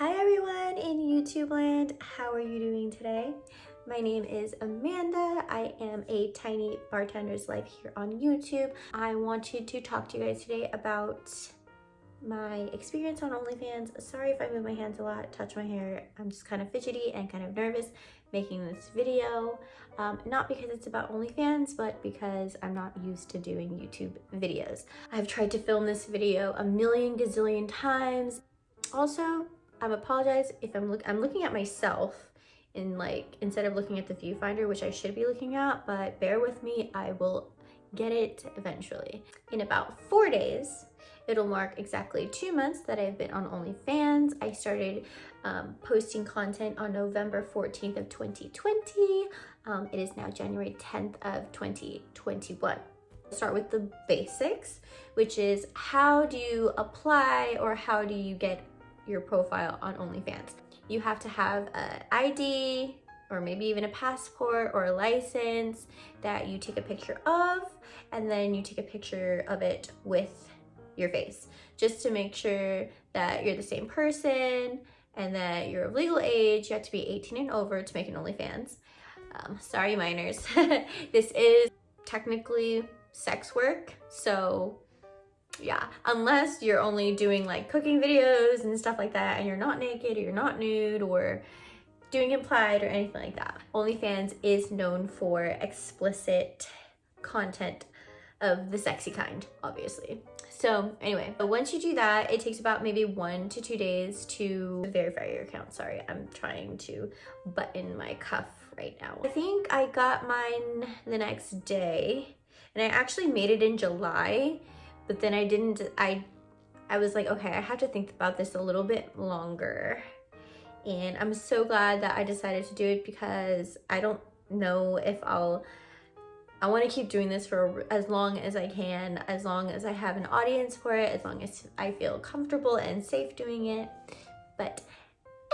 Hi everyone in YouTube land, how are you doing today? My name is Amanda. I am a tiny bartender's life here on YouTube. I wanted to talk to you guys today about my experience on OnlyFans. Sorry if I move my hands a lot, touch my hair. I'm just kind of fidgety and kind of nervous making this video. Not because it's about OnlyFans, but because I'm not used to doing YouTube videos. I've tried to film this video a million gazillion times. Also, I apologize if I'm looking at myself in instead of looking at the viewfinder, which I should be looking at, but bear with me, I will get it eventually. In about 4 days, it'll mark exactly 2 months that I've been on OnlyFans. I started posting content on November 14th of 2020. It is now January 10th of 2021. I'll start with the basics, which is how do you apply or how do you get your profile on OnlyFans. You have to have an ID or maybe even a passport or a license that you take a picture of, and then you take a picture of it with your face just to make sure that you're the same person and that you're of legal age. You have to be 18 and over to make an OnlyFans. Sorry minors. This is technically sex work, so yeah, unless you're only doing like cooking videos and stuff like that and you're not naked or you're not nude or doing implied or anything like that. OnlyFans is known for explicit content of the sexy kind, obviously. So anyway, but once you do that, it takes about maybe 1 to 2 days to verify your account. Sorry, I'm trying to button my cuff right now. I think I got mine the next day, and I actually made it in July. But then I was like, okay, I have to think about this a little bit longer. And I'm so glad that I decided to do it because I don't know if I want to keep doing this for as long as I can, as long as I have an audience for it, as long as I feel comfortable and safe doing it. But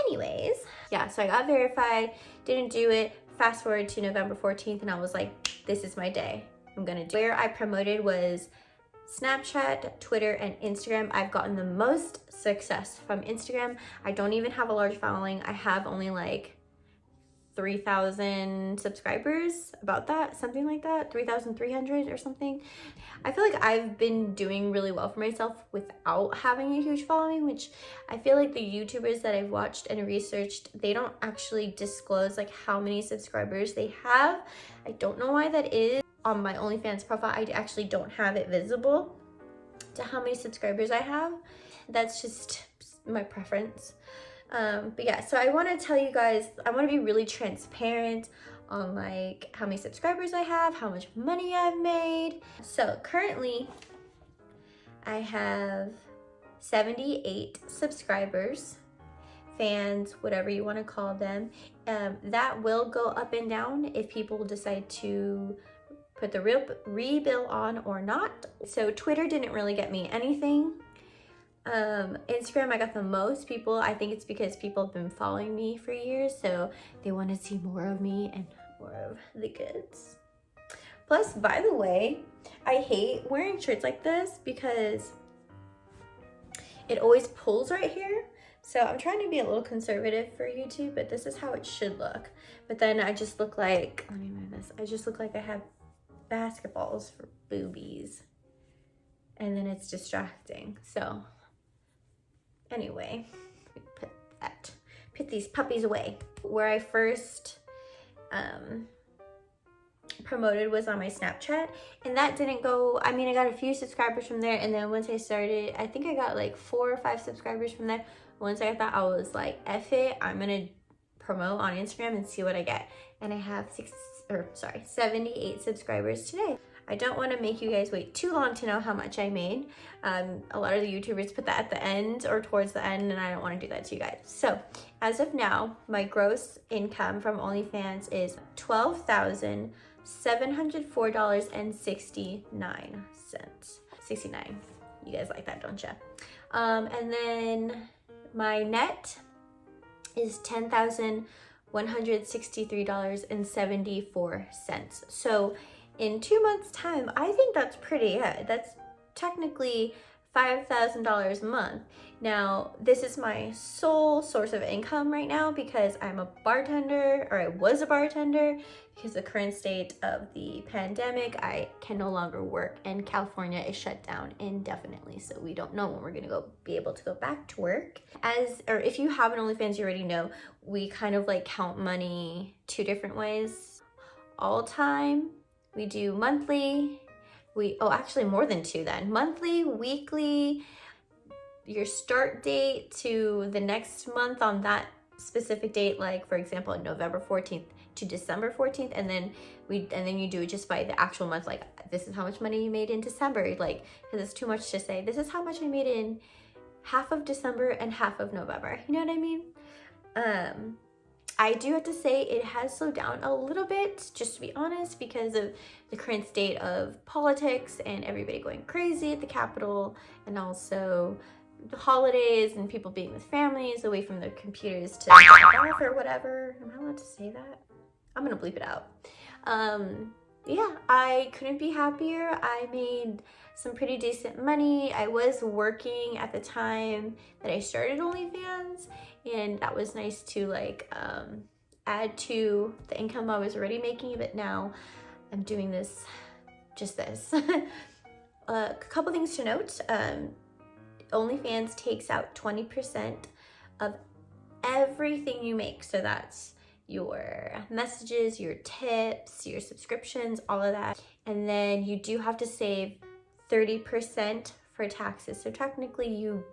anyways, yeah, so I got verified, didn't do it. Fast forward to November 14th and I was like, this is my day. I'm gonna do it. Where I promoted was Snapchat, Twitter, and Instagram. I've gotten the most success from Instagram. I don't even have a large following. I have only like 3,000 subscribers, about that, something like that, 3,300 or something. I feel like I've been doing really well for myself without having a huge following, which I feel like the YouTubers that I've watched and researched, they don't actually disclose like how many subscribers they have. I don't know why that is. On my OnlyFans profile, I actually don't have it visible to how many subscribers I have. That's just my preference. But yeah, so I want to tell you guys, I want to be really transparent on like how many subscribers I have, how much money I've made. So currently I have 78 subscribers, fans, whatever you want to call them. That will go up and down if people decide to put the rebill on or not. So Twitter didn't really get me anything. Instagram, I got the most people. I think it's because people have been following me for years, so they want to see more of me and more of the goods. Plus, by the way, I hate wearing shirts like this because it always pulls right here. So I'm trying to be a little conservative for YouTube, but this is how it should look. But then I just look like, let me move this. I just look like I have basketballs for boobies, and then it's distracting. So anyway, put these puppies away. Where I first promoted was on my Snapchat, and that didn't go, I mean, I got a few subscribers from there, and then once I started, I think I got like 4 or 5 subscribers from there. Once I got that, I was like, F it, I'm gonna promote on Instagram and see what I get. And I have 78 subscribers today. I don't want to make you guys wait too long to know how much I made. A lot of the YouTubers put that at the end or towards the end, and I don't want to do that to you guys. So as of now, my gross income from OnlyFans is $12,704.69. 69. You guys like that, don't you? And then my net is $10,163.74. So in 2 months time, I think that's pretty good. That's technically $5,000 a month. Now, this is my sole source of income right now because I'm a bartender, or I was a bartender. Because the current state of the pandemic, I can no longer work, and California is shut down indefinitely. So we don't know when we're gonna be able to go back to work. Or if you have an OnlyFans, you already know, we kind of like count money two different ways. All time, we do monthly. Actually more than two then. Monthly, weekly, your start date to the next month on that specific date, like for example, November 14th to December 14th, and then you do it just by the actual month, like this is how much money you made in December, like, because it's too much to say, this is how much I made in half of December and half of November. You know what I mean? I do have to say it has slowed down a little bit, just to be honest, because of the current state of politics and everybody going crazy at the Capitol, and also the holidays and people being with families away from their computers to off or whatever. Am I allowed to say that? I'm gonna bleep it out. Yeah, I couldn't be happier. I made some pretty decent money. I was working at the time that I started OnlyFans, and that was nice to like add to the income I was already making, but now I'm doing this. A couple things to note. OnlyFans takes out 20% of everything you make. So that's your messages, your tips, your subscriptions, all of that. And then you do have to save 30% for taxes. So technically you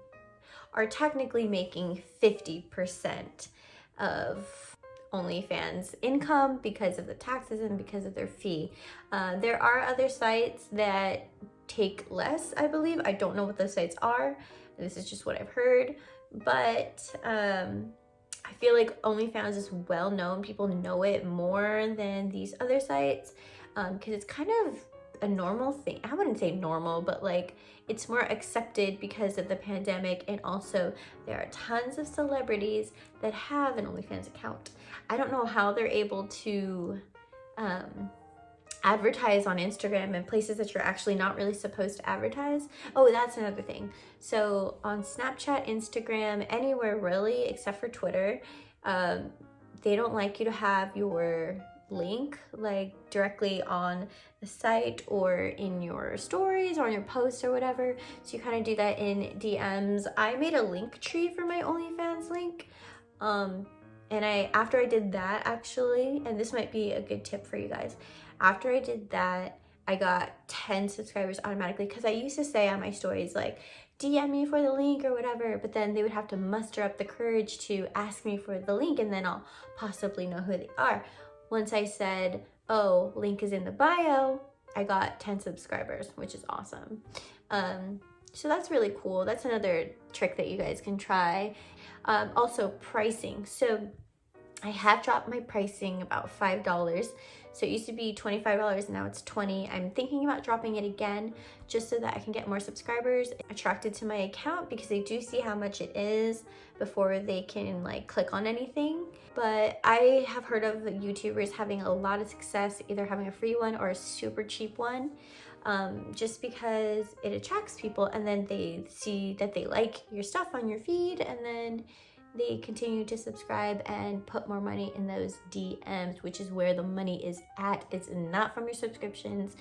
are making 50% of OnlyFans income because of the taxes and because of their fee. There are other sites that take less, I believe. I don't know what those sites are. This is just what I've heard, but I feel like OnlyFans is well known. People know it more than these other sites because it's kind of a normal thing. I wouldn't say normal, but like it's more accepted because of the pandemic, and also there are tons of celebrities that have an OnlyFans account. I don't know how they're able to advertise on Instagram and places that you're actually not really supposed to advertise. Oh, that's another thing. So on Snapchat, Instagram, anywhere really except for Twitter, they don't like you to have your link like directly on the site or in your stories or on your posts or whatever. So you kind of do that in DMs. I made a link tree for my OnlyFans link. And after I did that, actually, and this might be a good tip for you guys, after I did that, I got 10 subscribers automatically, because I used to say on my stories like, DM me for the link or whatever, but then they would have to muster up the courage to ask me for the link, and then I'll possibly know who they are. Once I said, oh, link is in the bio, I got 10 subscribers, which is awesome. So that's really cool. That's another trick that you guys can try. Also pricing. So I have dropped my pricing about $5. So it used to be $25 and now it's $20. I'm thinking about dropping it again just so that I can get more subscribers attracted to my account, because they do see how much it is before they can like click on anything. But I have heard of YouTubers having a lot of success either having a free one or a super cheap one, just because it attracts people, and then they see that they like your stuff on your feed, and then they continue to subscribe and put more money in those DMs, which is where the money is at. It's not from your subscriptions,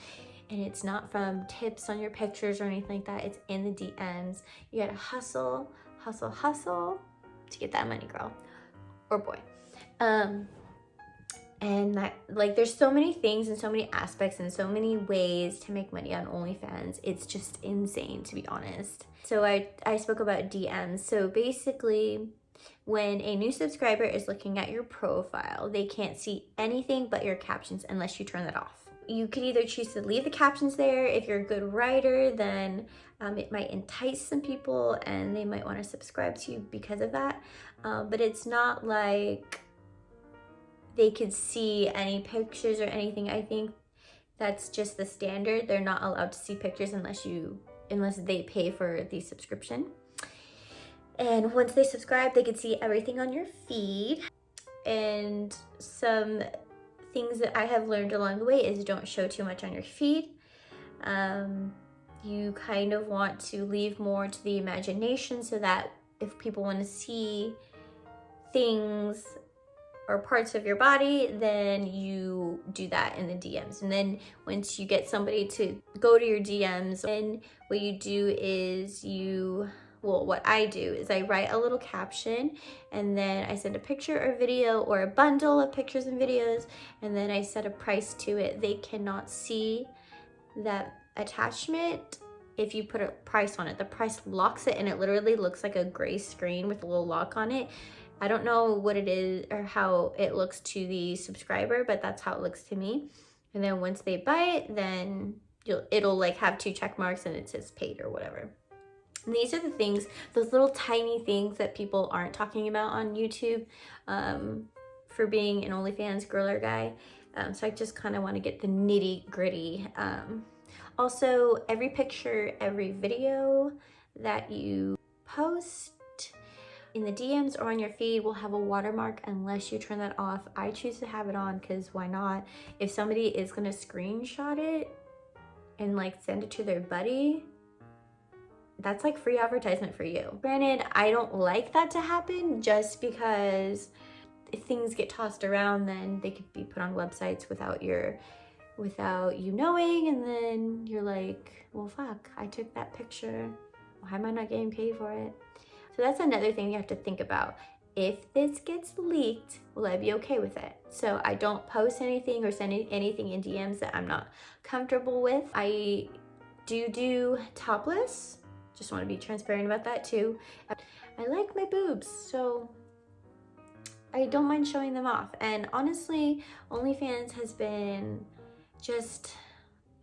and it's not from tips on your pictures or anything like that. It's in the DMs. You gotta hustle to get that money, girl or boy. And that, like, there's so many things and so many aspects and so many ways to make money on OnlyFans. It's just insane, to be honest. So I spoke about DMs. So basically, when a new subscriber is looking at your profile, they can't see anything but your captions unless you turn that off. You could either choose to leave the captions there. If you're a good writer, then it might entice some people and they might want to subscribe to you because of that. But it's not like they could see any pictures or anything. I think that's just the standard. They're not allowed to see pictures unless they pay for the subscription. And once they subscribe, they can see everything on your feed. And some things that I have learned along the way is don't show too much on your feed. you kind of want to leave more to the imagination, so that if people want to see things or parts of your body, then you do that in the DMs. And then once you get somebody to go to your DMs, then what you do is what I do is I write a little caption, and then I send a picture or video or a bundle of pictures and videos, and then I set a price to it. They cannot see that attachment if you put a price on it. The price locks it, and it literally looks like a gray screen with a little lock on it. I don't know what it is or how it looks to the subscriber, but that's how it looks to me. And then once they buy it, then it'll like have 2 check marks and it says paid or whatever. And these are the things, those little tiny things that people aren't talking about on YouTube for being an OnlyFans girl or guy. So I just kind of want to get the nitty gritty. Also, every picture, every video that you post in the DMs or on your feed will have a watermark unless you turn that off. I choose to have it on because why not? If somebody is going to screenshot it and like send it to their buddy, that's like free advertisement for you. Granted, I don't like that to happen, just because if things get tossed around, then they could be put on websites without you knowing, and then you're like, well, fuck, I took that picture. Why am I not getting paid for it? So that's another thing you have to think about. If this gets leaked, will I be okay with it? So I don't post anything or send anything in DMs that I'm not comfortable with. I do topless. Just want to be transparent about that too. I like my boobs, so I don't mind showing them off. And honestly, OnlyFans has been just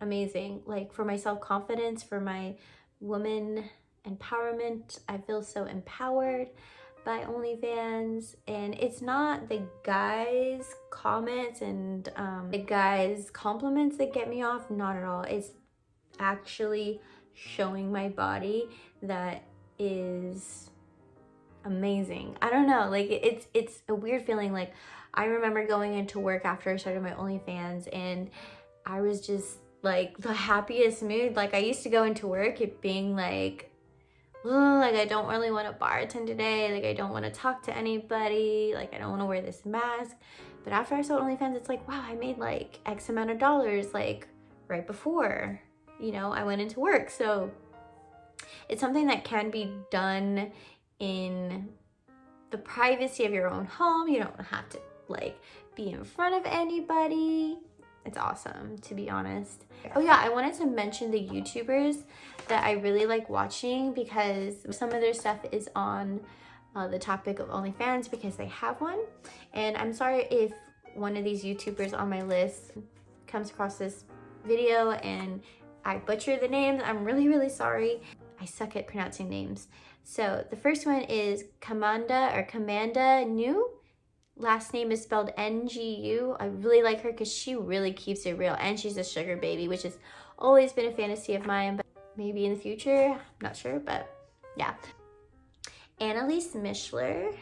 amazing. Like for my self-confidence, for my woman empowerment, I feel so empowered by OnlyFans. And it's not the guys' comments and the guys' compliments that get me off, not at all. It's actually showing my body that is amazing. I don't know, like it's a weird feeling. Like I remember going into work after I started my OnlyFans, and I was just like the happiest mood. Like I used to go into work it being like, oh, like I don't really want to bartend today, like I don't want to talk to anybody, like I don't want to wear this mask. But after I sold OnlyFans, it's like, wow, I made like X amount of dollars like right before, you know, I went into work. So it's something that can be done in the privacy of your own home. You don't have to like be in front of anybody. It's awesome, to be honest. Oh yeah, I wanted to mention the YouTubers that I really like watching, because some of their stuff is on the topic of OnlyFans because they have one. And I'm sorry if one of these YouTubers on my list comes across this video and I butcher the names. I'm really, really sorry. I suck at pronouncing names. So the first one is Commanda New. Last name is spelled N-G-U. I really like her because she really keeps it real, and she's a sugar baby, which has always been a fantasy of mine, but maybe in the future, I'm not sure, but yeah. Annalise Mishler,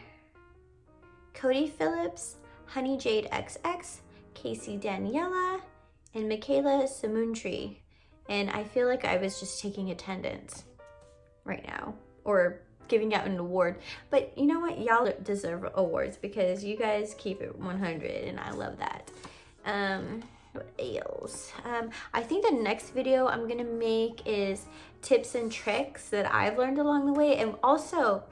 Cody Phillips, Honey Jade XX, Casey Daniela, and Michaela Samuntree. And I feel like I was just taking attendance right now, or giving out an award. But you know what? Y'all deserve awards because you guys keep it 100, and I love that. What else? I think the next video I'm gonna make is tips and tricks that I've learned along the way. And also,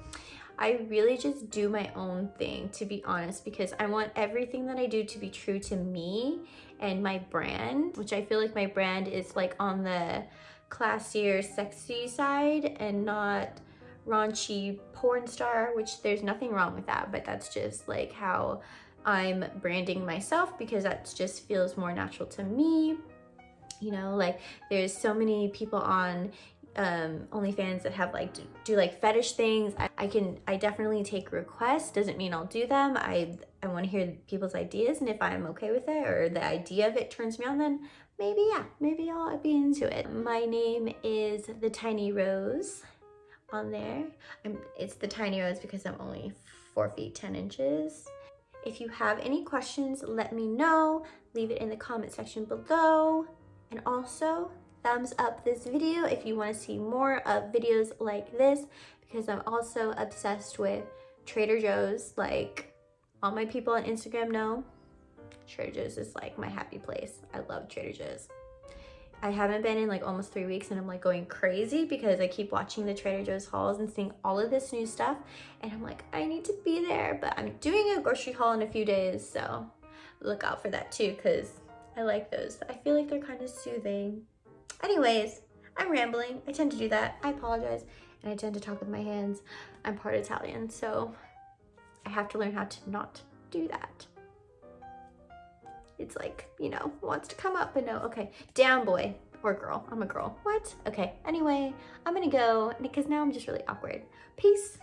I really just do my own thing, to be honest, because I want everything that I do to be true to me and my brand, which I feel like my brand is like on the classier, sexy side and not raunchy porn star, which there's nothing wrong with that, but that's just like how I'm branding myself, because that just feels more natural to me. You know, like there's so many people on OnlyFans that have like do like fetish things. I definitely take requests. Doesn't mean I'll do them. I want to hear people's ideas, and if I'm okay with it or the idea of it turns me on, then maybe, yeah, maybe I'll be into it. My name is The Tiny Rose on there. It's The Tiny Rose because I'm only 4 feet 10 inches. If you have any questions, let me know. Leave it in the comment section below. And also, thumbs up this video if you want to see more of videos like this, because I'm also obsessed with Trader Joe's. Like, all my people on Instagram know Trader Joe's is like my happy place. I love Trader Joe's. I haven't been in like almost 3 weeks and I'm like going crazy because I keep watching the Trader Joe's hauls and seeing all of this new stuff, and I'm like, I need to be there. But I'm doing a grocery haul in a few days, so look out for that too, because I like those. I feel like they're kind of soothing. Anyways, I'm rambling. I tend to do that. I apologize. And I tend to talk with my hands. I'm part Italian, so I have to learn how to not do that. It's like, you know, wants to come up, but no. Okay, down boy or girl. I'm a girl. What? Okay, anyway, I'm gonna go because now I'm just really awkward. Peace.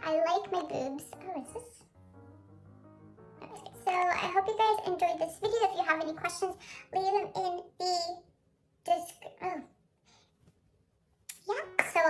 I like my boobs. Oh, is this? Okay, so I hope you guys enjoyed this video. If you have any questions, leave them in the description. Oh. Yeah, so